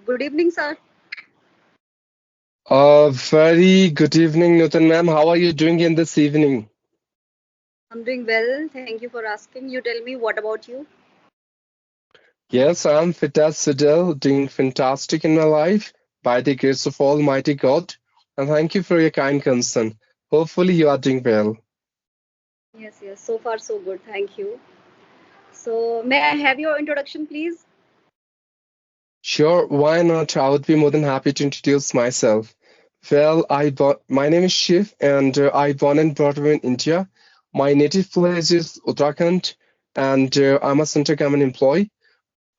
Good evening, sir. Very good evening, Nootan ma'am. How are you doing in this evening? I'm doing well. Thank you for asking. You tell me, what about you? Yes, I'm fit as fiddle, doing fantastic in my life by the grace of Almighty God. And thank you for your kind concern. Hopefully, you are doing well. Yes, yes. So far, so good. Thank you. So, may I have your introduction, please? Sure, why not? I would be more than happy to introduce myself. My name is Shiv, and I born and brought up in India. My native place is Uttarakhand, and I'm a center government employee.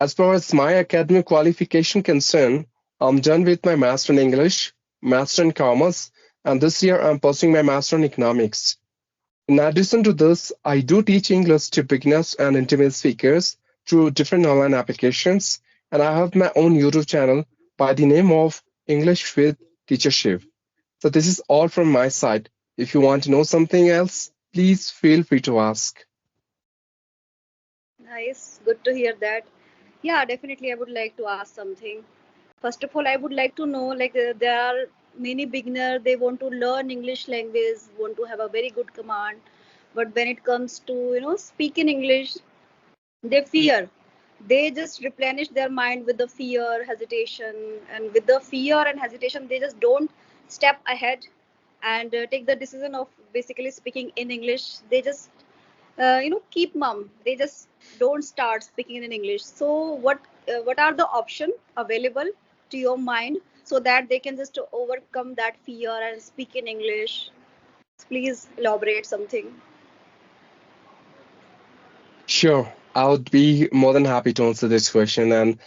As far as my academic qualification concerned, I'm done with my Master in English, Master in Commerce, and this year I'm pursuing my Master in Economics. In addition to this, I do teach English to beginners and intermediate speakers through different online applications, and I have my own YouTube channel by the name of English with Teacher Shiv. So this is all from my side. If you want to know something else, please feel free to ask. Nice. Good to hear that. Yeah, definitely. I would like to ask something. First of all, I would like to know, there are many beginners. They want to learn English language, want to have a very good command, but when it comes to speak in English, they fear. They just replenish their mind with the fear, hesitation, and with the fear and hesitation, they just don't step ahead and take the decision of basically speaking in English. They just keep mum. They just don't start speaking in English. So what are the options available to your mind so that they can just overcome that fear and speak in English? Please elaborate something. Sure, I would be more than happy to answer this question. And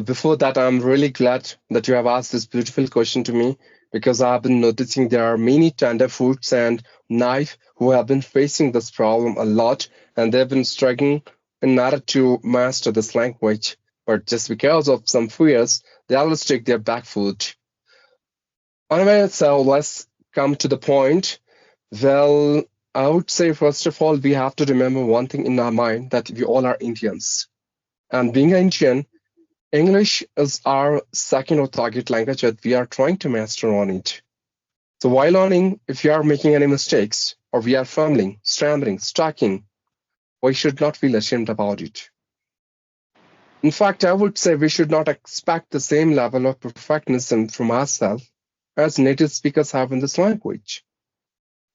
before that, I'm really glad that you have asked this beautiful question to me because I've been noticing there are many tenderfoots and knife who have been facing this problem a lot, and they've been struggling in order to master this language. But just because of some fears, they always take their back foot. Anyway, so let's come to the point. Well, I would say, first of all, we have to remember one thing in our mind that we all are Indians. And being an Indian, English is our second or target language that we are trying to master on it. So while learning, if we are making any mistakes or we are fumbling, stammering, stacking, we should not feel ashamed about it. In fact, I would say we should not expect the same level of perfectionism from ourselves as native speakers have in this language.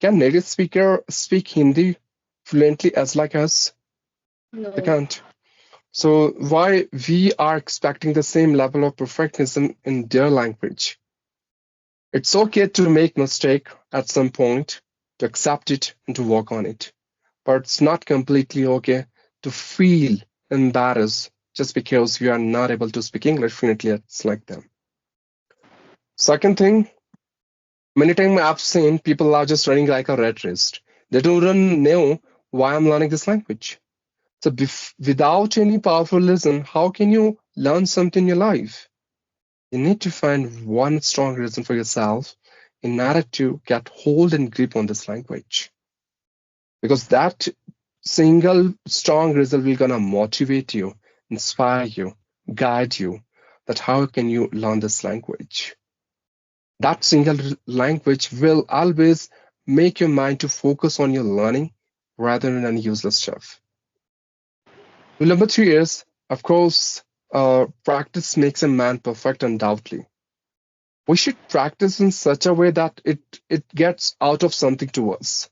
Can native speaker speak Hindi fluently as like us? They No. can't. So why we are expecting the same level of perfectionism in their language? It's okay to make mistake at some point, to accept it and to work on it. But it's not completely okay to feel embarrassed just because you are not able to speak English fluently as like them. Second thing, many times I've seen people are just running like a rat race. They don't even know why I'm learning this language. So without any powerful reason, how can you learn something in your life? You need to find one strong reason for yourself in order to get hold and grip on this language. Because that single strong reason will gonna motivate you, inspire you, guide you that how can you learn this language. That single language will always make your mind to focus on your learning rather than any useless stuff. Rule number three is, of course, practice makes a man perfect undoubtedly. We should practice in such a way that it gets out of something to us.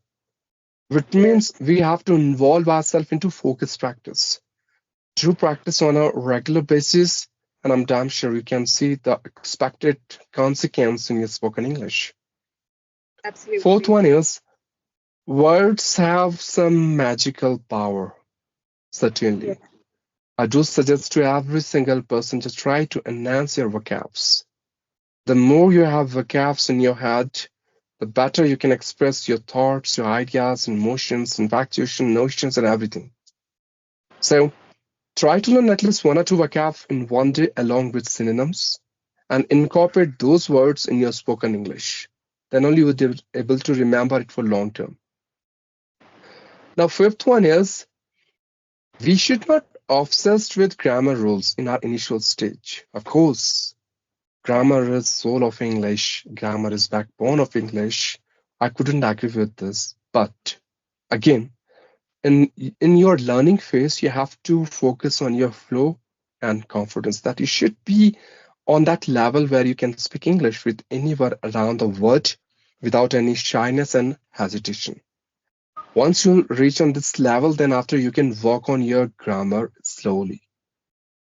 Which Yes. means we have to involve ourselves into focused practice. Do practice on a regular basis, and I'm damn sure you can see the expected consequence in your spoken English. Fourth Absolutely. one is words have some magical power, Yes. certainly. I do suggest to every single person to try to enhance your vocabs. The more you have vocabs in your head, the better you can express your thoughts, your ideas, emotions, infatuation, notions, and everything. So try to learn at least one or two vocab in one day along with synonyms and incorporate those words in your spoken English. Then only you will be able to remember it for long term. Now, fifth one is we should not obsessed with grammar rules in our initial stage. Of course, Grammar is soul of English. Grammar is backbone of English. I couldn't agree with this. But again, in in your learning phase, you have to focus on your flow and confidence. That you should be on that level where you can speak English with anyone around the world without any shyness and hesitation. Once you reach on this level, then after you can work on your grammar slowly,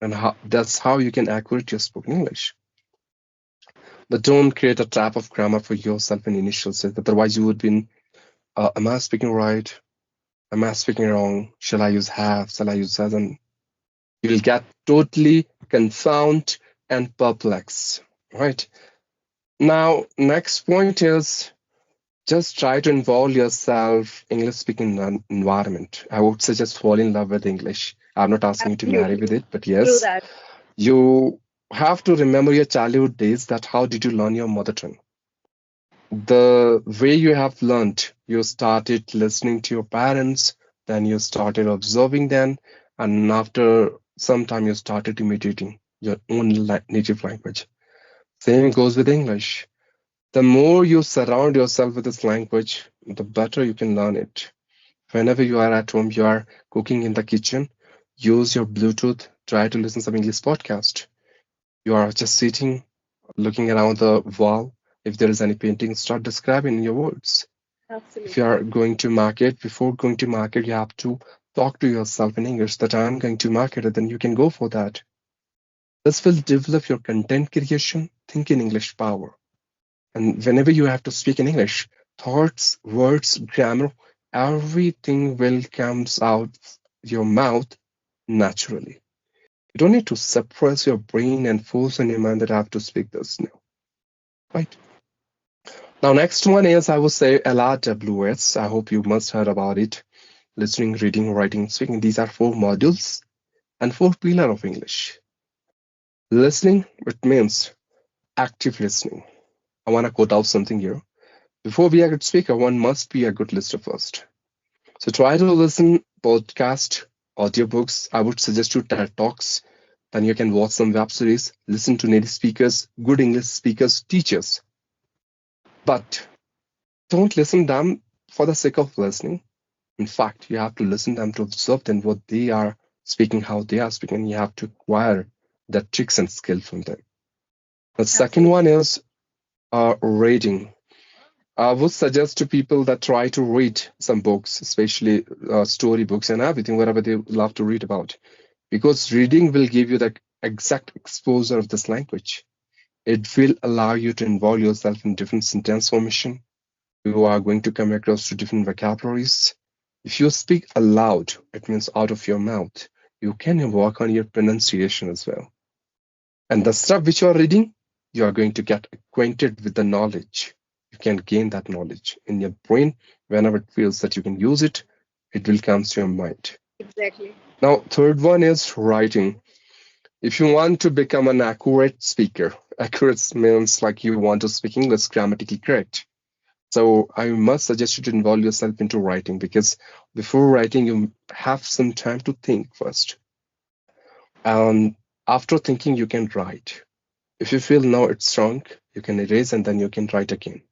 and that's how you can accurate your spoken English. But don't create a trap of grammar for yourself in initial stage. Otherwise, you would be, am I speaking right? Am I speaking wrong? Shall I use have? Shall I use hasn't? You'll get totally confounded and perplexed. Right? Now, next point is just try to involve yourself English speaking environment. I would suggest fall in love with English. I'm not asking you to marry with Absolutely. it, but True yes, that. you have to remember your childhood days, that how did you learn your mother tongue? The way you have learned, you started listening to your parents, then you started observing them, and after some time you started imitating your own native language. Same goes with English. The more you surround yourself with this language, the better you can learn it. Whenever you are at home, you are cooking in the kitchen, use your Bluetooth, try to listen some English podcast. You are just sitting, looking around the wall. If there is any painting, start describing in your words. If you Absolutely. are going to market, before going to market, you have to talk to yourself in English that I'm going to market it, then you can go for that. This will develop your content creation, think in English power. And whenever you have to speak in English, thoughts, words, grammar, everything will comes out your mouth naturally. You don't need to suppress your brain and force on your mind that I have to speak this now. Right. Now, next one is I would say LRWS. I hope you must heard about it. Listening, reading, writing, speaking. These are four modules and four pillars of English. Listening, it means active listening. I want to quote out something here. Before be a good speaker, one must be a good listener first. So try to listen podcast, audiobooks. I would suggest you TED Talks. Then you can watch some web series, listen to native speakers, good English speakers, teachers. But don't listen them for the sake of listening. In fact, you have to listen them to observe them what they are speaking, how they are speaking. You have to acquire the tricks and skill from them. The second Absolutely. one is reading. I would suggest to people that try to read some books, especially story books and everything, whatever they love to read about, because reading will give you the exact exposure of this language. It will allow you to involve yourself in different sentence formation. You are going to come across to different vocabularies. If you speak aloud, it means out of your mouth. You can work on your pronunciation as well. And the stuff which you are reading, you are going to get acquainted with the knowledge. You can gain that knowledge in your brain. Whenever it feels that you can use it, it will come to your mind. Exactly. Now, third one is writing. If you want to become an accurate speaker, accurate means like you want to speak English grammatically correct. So I must suggest you to involve yourself into writing, because before writing, you have some time to think first. And after thinking, you can write. If you feel now it's wrong, you can erase and then you can write again.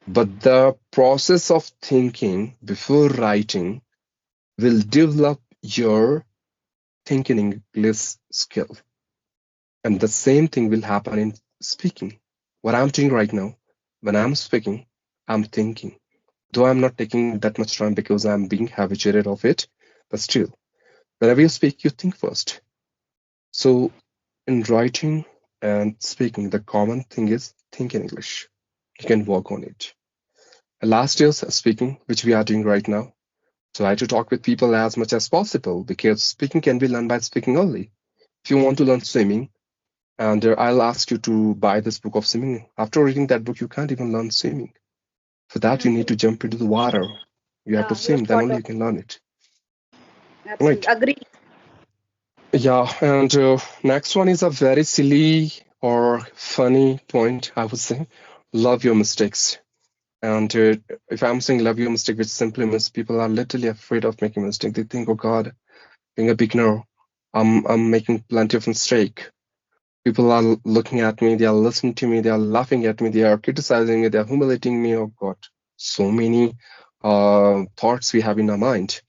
But the process of thinking before writing will develop your thinking English skill. And the same thing will happen in speaking. What I'm doing right now, when I'm speaking, I'm thinking. Though I'm not taking that much time because I'm being habituated of it, but still, whenever you speak, you think first. So in writing and speaking, the common thing is think in English. You can work on it. And last year's speaking, which we are doing right now, try to talk with people as much as possible, because speaking can be learned by speaking only. If you want to learn swimming, and I'll ask you to buy this book of swimming. After reading that book, you can't even learn swimming. For that, you need to Absolutely. jump into the water. You have to Yeah, you're swim, then spot only on. you can learn it. Absolutely. Right. Agree. Yeah, and next one is a very silly or funny point, I would say. Love your mistakes. And if I'm saying love your mistake, which simply means people are literally afraid of making a mistake. They think, oh God, being a beginner, I'm making plenty of mistake. People are looking at me, they are listening to me, they are laughing at me, they are criticizing me, they are humiliating me. Oh God, so many thoughts we have in our mind.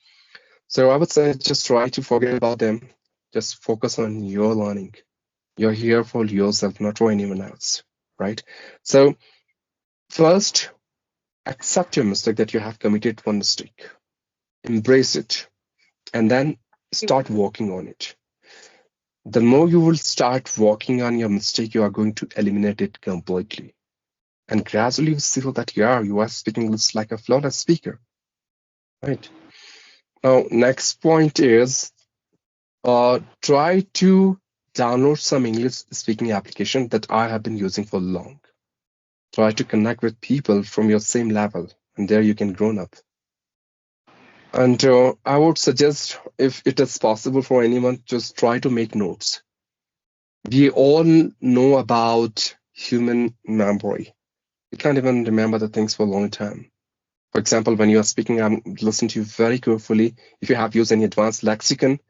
So I would say just try to forget about them. Just focus on your learning. You're here for yourself, not for anyone else, right? So first, accept your mistake that you have committed one mistake. Embrace it, and then start working on it. The more you will start working on your mistake, you are going to eliminate it completely. And gradually you feel that you are speaking English like a flawless speaker, right? Now, next point is try to download some English speaking application that I have been using for long. Try to connect with people from your same level, and there you can grow up. And I would suggest, if it is possible for anyone, just try to make notes. We all know about human memory. We can't even remember the things for a long time. For example, when you are speaking, I'm listening to you very carefully. If you have used any advanced lexicon,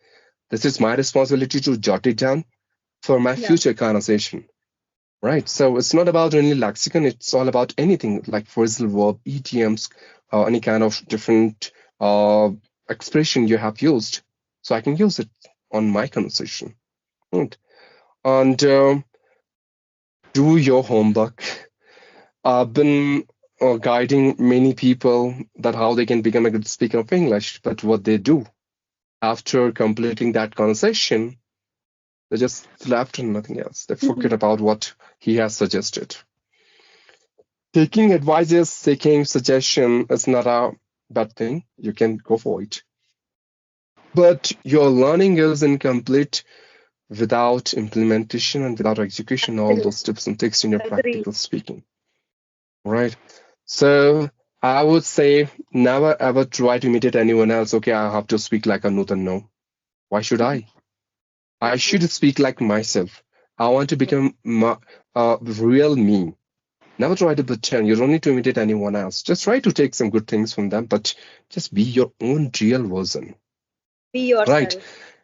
this is my responsibility to jot it down for my Yeah. future conversation. Right. So it's not about only lexicon, it's all about anything like phrasal verb, idioms, any kind of different uh, expression you have used. So I can use it on my conversation. Right. And do your homework. I've been guiding many people that how they can become a good speaker of English, but what they do after completing that conversation, they just left and nothing else. They forget about what he has suggested. Taking advices, seeking suggestion is not a bad thing. You can go for it. But your learning is incomplete without implementation and without execution, all Absolutely. those tips and tricks in your Agree. practical speaking. Right. So I would say never ever try to imitate anyone else. Okay, I have to speak like a Nootan. No. Why should I? I should speak like myself. I want to become real me. Never try to pretend. You don't need to imitate anyone else. Just try to take some good things from them, but just be your own real version. Be Right? yourself.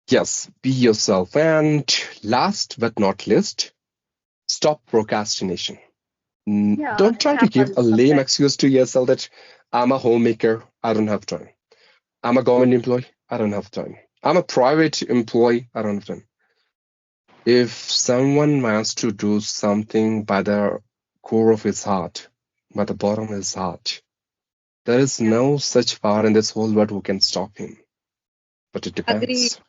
Yes, be yourself. And last but not least, stop procrastination. Yeah, Don't it try to give a happens lame sometimes. excuse to yourself that I'm a homemaker, I don't have time. I'm a government employee, I don't have time. I'm a private employee, I don't have time. If someone wants to do something by the core of his heart, by the bottom of his heart, there is Yeah. no such power in this whole world who can stop him. But it Agree. depends.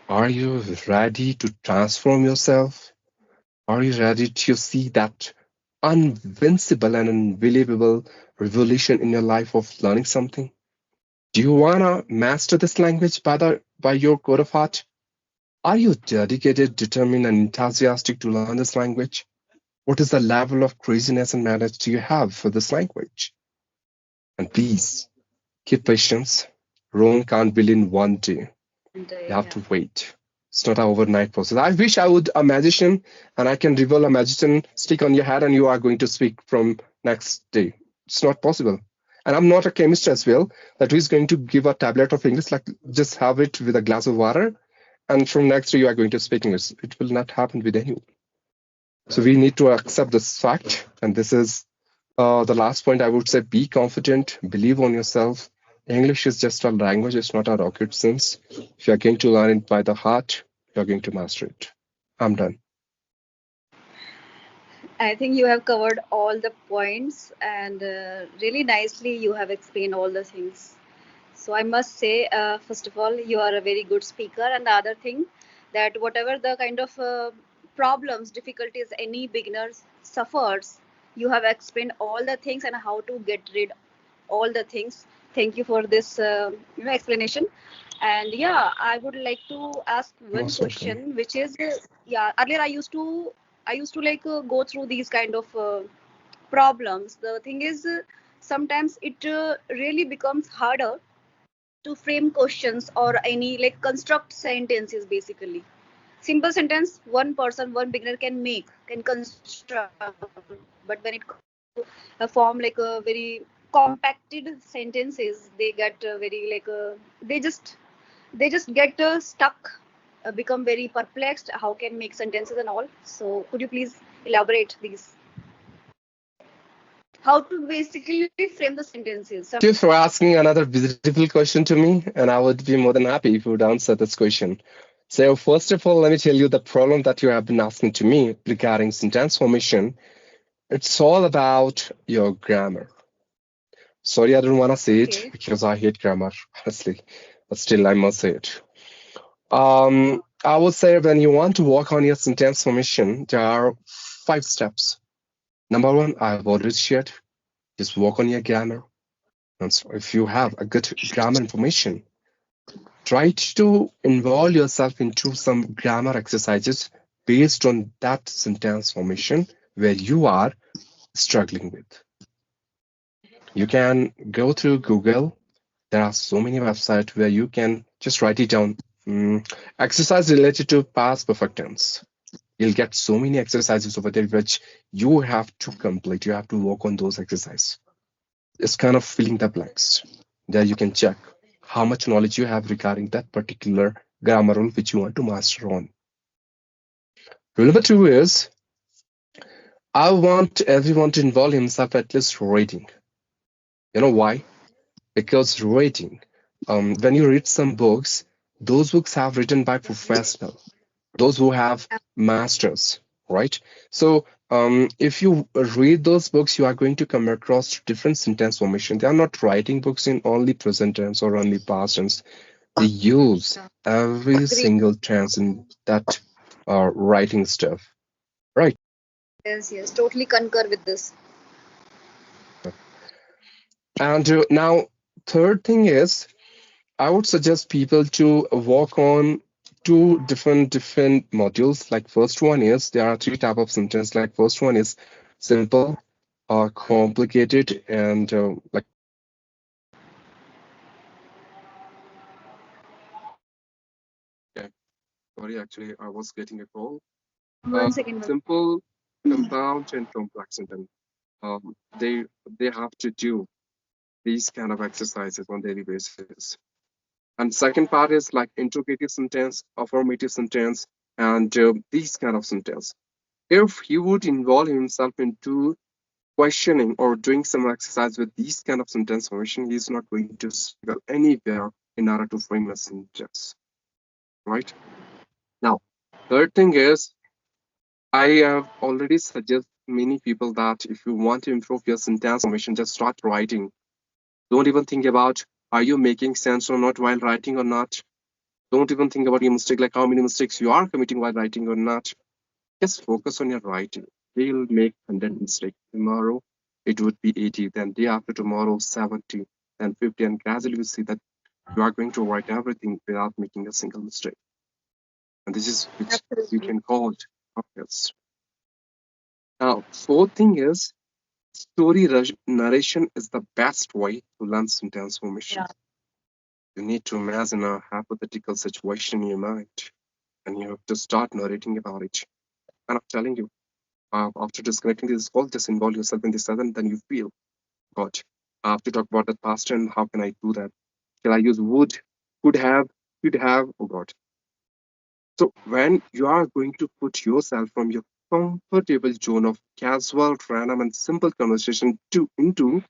Are you ready to transform yourself? Are you ready to see that unvincible and unbelievable revolution in your life of learning something? Do you wanna master this language by your core of heart? Are you dedicated, determined, and enthusiastic to learn this language? What is the level of craziness and madness do you have for this language? And please keep patience. Rome can't build in one day. And You have yeah. to wait. It's not an overnight process. I wish I would a magician and I can reveal a magician stick on your head and you are going to speak from next day. It's not possible. And I'm not a chemist as well, that is going to give a tablet of English, like just have it with a glass of water, and from next day you are going to speak English. It will not happen with anyone. So we need to accept this fact. And this is the last point I would say: be confident, believe on yourself. English is just a language, it's not a rocket science. If you're going to learn it by the heart, you're going to master it. I'm done. I think you have covered all the points and really nicely you have explained all the things. So I must say, first of all, you are a very good speaker. And the other thing, that whatever the kind of problems, difficulties any beginner suffers, you have explained all the things and how to get rid all the things. Thank you for this explanation. And yeah, I would like to ask one Most welcome. question, which is yeah, earlier I used to like go through these kind of problems. The thing is, sometimes it really becomes harder to frame questions or any like construct sentences basically. Simple sentence one person, one beginner can construct, but when it comes to form like a very compacted sentences, they get very like they just get stuck become very perplexed how can make sentences and all. So could you please elaborate these? How to basically frame the sentences? Thank you for asking another beautiful question to me, and I would be more than happy if you would answer this question. So, first of all, let me tell you the problem that you have been asking to me regarding sentence formation. It's all about your grammar. Sorry, I don't want to say it Okay. because I hate grammar, honestly, but still, I must say it. I would say when you want to work on your sentence formation, there are 5 steps. Number one, I've already shared. Just work on your grammar. And so if you have a good grammar information, try to involve yourself into some grammar exercises based on that sentence formation where you are struggling with. You can go through Google. There are so many websites where you can just write it down. Exercise related to past perfect tense. You'll get so many exercises over there which you have to complete. You have to work on those exercises. It's kind of filling the blanks. There you can check how much knowledge you have regarding that particular grammar rule which you want to master on. Rule number 2 is I want everyone to involve himself at least reading. You know why? Because reading, when you read some books, those books have written by professionals, those who have masters, right? So if you read those books, you are going to come across different sentence formation. They are not writing books in only present tense or only past tense. They use every Agree. single tense in that writing stuff, right? Yes, yes, totally concur with this. And now, third thing is, I would suggest people to work on two different modules. Like first one is there are 3 type of sentence. Like first one is simple, complicated, and like. Yeah, sorry, actually, I was getting a call. 1 second. Simple, compound, and complex sentence. They have to do these kind of exercises on daily basis. And second part is like interrogative sentence, affirmative sentence, and these kind of sentence. If he would involve himself into questioning or doing some exercise with these kind of sentence formation, he's not going to struggle anywhere in order to frame a sentence. Right? Now, third thing is I have already suggested many people that if you want to improve your sentence formation, just start writing. Don't even think about are you making sense or not while writing or not. Don't even think about your mistake, like how many mistakes you are committing while writing or not. Just focus on your writing. You'll make 100 mistakes. Tomorrow, it would be 80. Then day after tomorrow, 70. Then 50. And gradually you see that you are going to write everything without making a single mistake. And this is which you Absolutely. can call it progress. Now, fourth thing is story narration is the best way to learn sentence formation. Yeah. You need to imagine a hypothetical situation in your mind and you have to start narrating about it. And I'm telling you, after disconnecting this call, just involve yourself in this and then you feel, God, I have to talk about the past and how can I do that? Shall I use would, could have, should have, oh God. So when you are going to put yourself from your comfortable zone of casual, random, and simple conversation into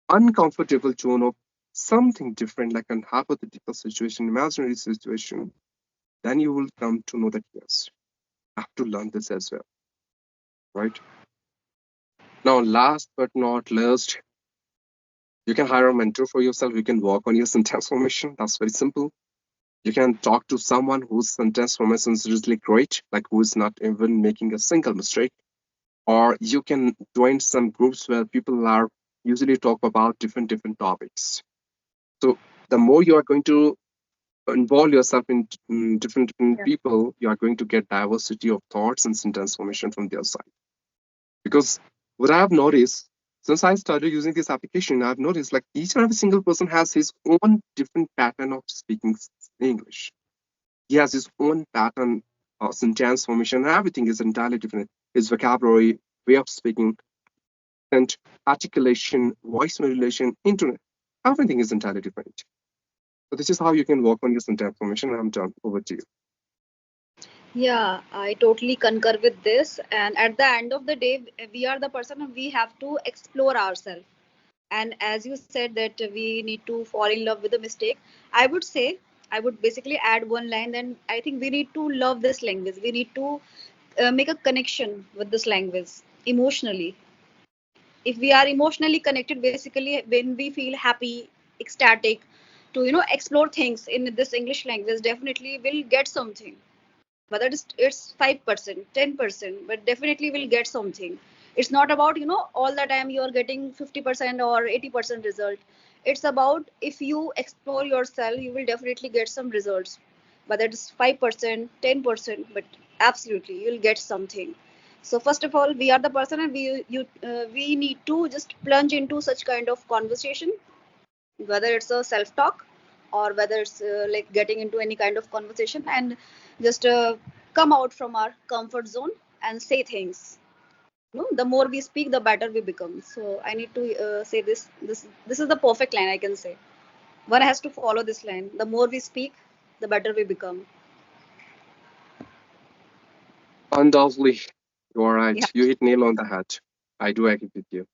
uncomfortable zone of something different, like an hypothetical situation, imaginary situation, then you will come to know that yes, I have to learn this as well, right? Now, last but not least, you can hire a mentor for yourself. You can work on your sentence formation. That's very simple. You can talk to someone whose sentence formation is really great, like who is not even making a single mistake. Or you can join some groups where people are usually talk about different topics. So the more you are going to involve yourself in different Yeah. people, you are going to get diversity of thoughts and sentence formation from their side. Because what I have noticed since I started using this application, I've noticed like each and every single person has his own different pattern of speaking English. He has his own pattern, sentence formation, and everything is entirely different. His vocabulary, way of speaking, and articulation, voice modulation, internet, everything is entirely different. So this is how you can work on your sentence formation. I'm done. Over to you. Yeah, I totally concur with this. And at the end of the day, we are the person and we have to explore ourselves. And as you said that we need to fall in love with the mistake, I would say, I would basically add one line. Then I think we need to love this language. We need to make a connection with this language emotionally. If we are emotionally connected, basically when we feel happy, ecstatic to explore things in this English language, definitely we'll get something, whether it's 5%, 10%, but definitely will get something. It's not about all the time you're getting 50% or 80% result. It's about if you explore yourself, you will definitely get some results, whether it's 5%, 10%, but absolutely you'll get something. So first of all, we are the person and we need to just plunge into such kind of conversation, whether it's a self talk or whether it's like getting into any kind of conversation, and just come out from our comfort zone and say things. The more we speak, the better we become. So I need to say this is the perfect line, I can say. One has to follow this line: the more we speak, the better we become. Undoubtedly, you are Yeah. right. You hit nail on the head. I do agree with you.